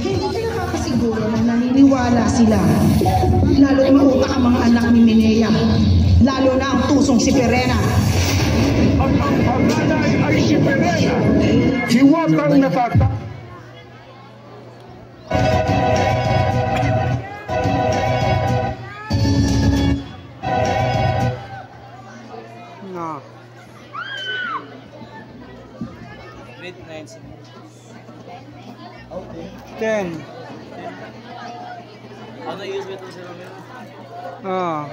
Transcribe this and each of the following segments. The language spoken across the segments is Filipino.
Hindi ka nakakasiguro na naniniwala sila, lalo't mautak ang mga anak ni Minea, lalo na ang tusong si Perena. Ang panganay ay si Perena. Hiwatang natata. No. Grade 9. 10. Ano use mo ito sa namin? Oh.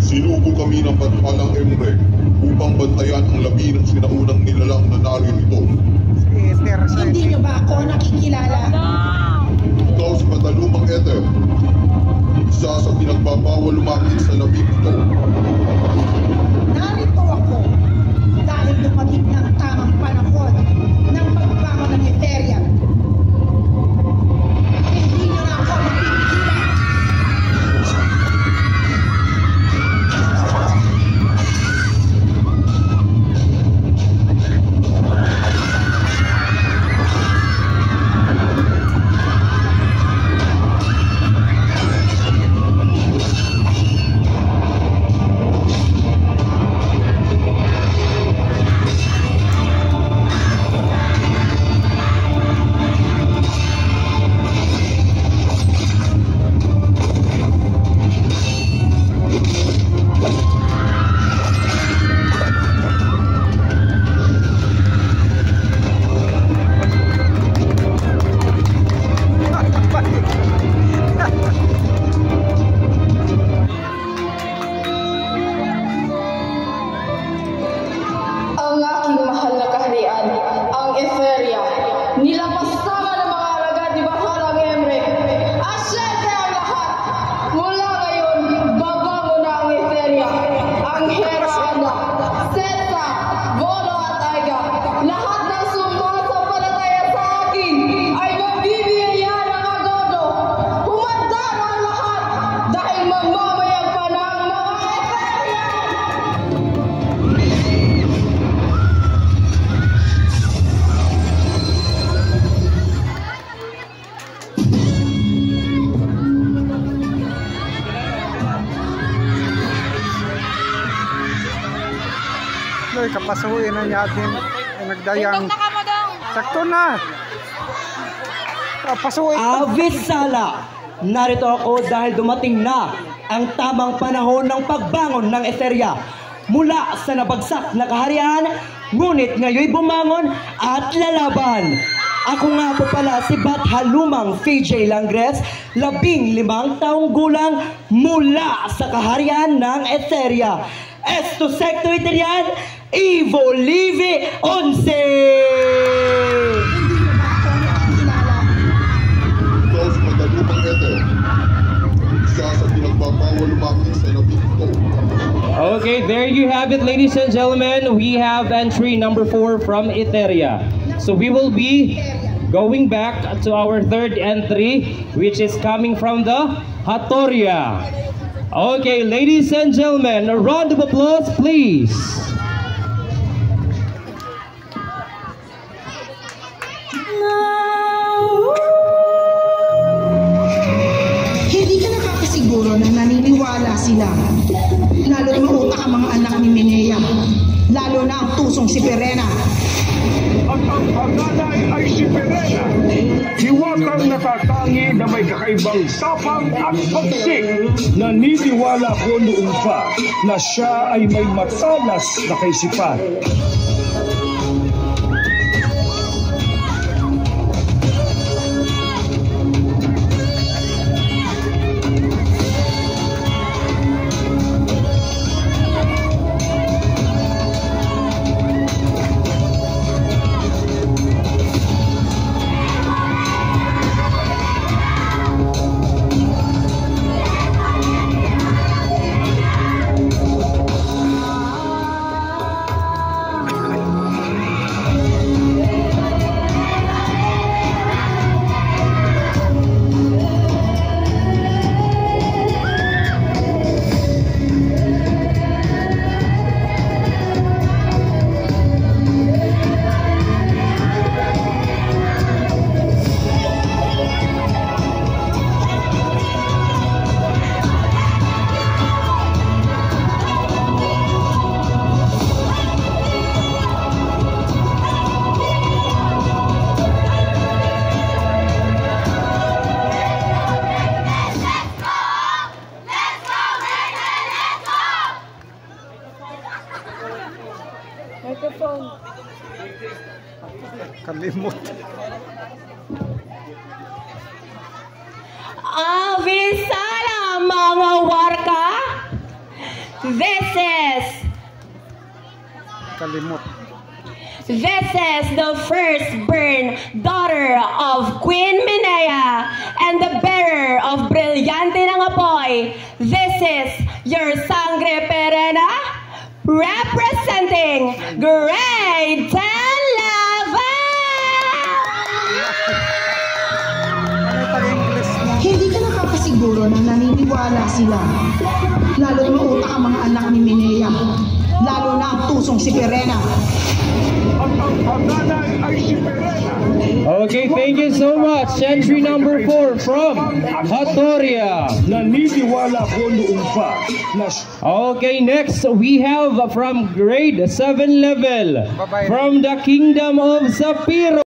Sinubo kami ng Batmalang Emre upang bantayan ang labi ng sinaunang nilalang na naririto. Hindi niyo ba ako nakikilala? Ikaw si Matalumang Ether, isa sa pinagbabawal lumapit sa labi ito. Narito ako dahil dumating na ang tamang panahon ng pagbango ng Etheria. Hindi niyo na ako mapipigilan. Kapasuhin na natin nagdayang sakto na kapasuhin. Avisala, narito ako dahil dumating na ang tamang panahon ng pagbangon ng Etheria mula sa nabagsak na kaharian, ngunit ngayon bumangon at lalaban. Ako nga po pala si Bathalumang VJ Langres, 15 taong gulang mula sa kaharian ng Etheria. Esto secto Eterian, Evo Live 11! Ikaw si Matalumang Ether, isa sa pinagbabawal lumapit sa labi ito. Okay, there you have it, ladies and gentlemen. We have entry number 4 from Etheria. So we will be going back to our third entry, which is coming from the Hatoria. Okay, ladies and gentlemen, a round of applause, please. sila. Lalo't mautak ang mga anak ni Minea. Lalo na ang tusong si Perena. At ang panganay ay si Perena. Hiwatang natatangi na may kakaibang tapang at pagsik. Naniniwala ko noon pa na siya ay may matalas na kaisipan. Kalimot. Avisala mga warka. This is the firstborn daughter of Queen Minea and the bearer of Brillante ng Apoy. This is your Sangre Perena representing Grade 10 level. Hindi ka nakakasiguro na naniniwala sila. Lalo't mautak ang mga anak ni Minea. Lalo na ang tusong si Perena. At ang panganay ay si Perena. Okay, thank you so much. Entry number 4 from Hatoria. Naniniwala ko noon pa na Okay, next we have from grade 7 level Bye-bye. from the Kingdom of Sapiro.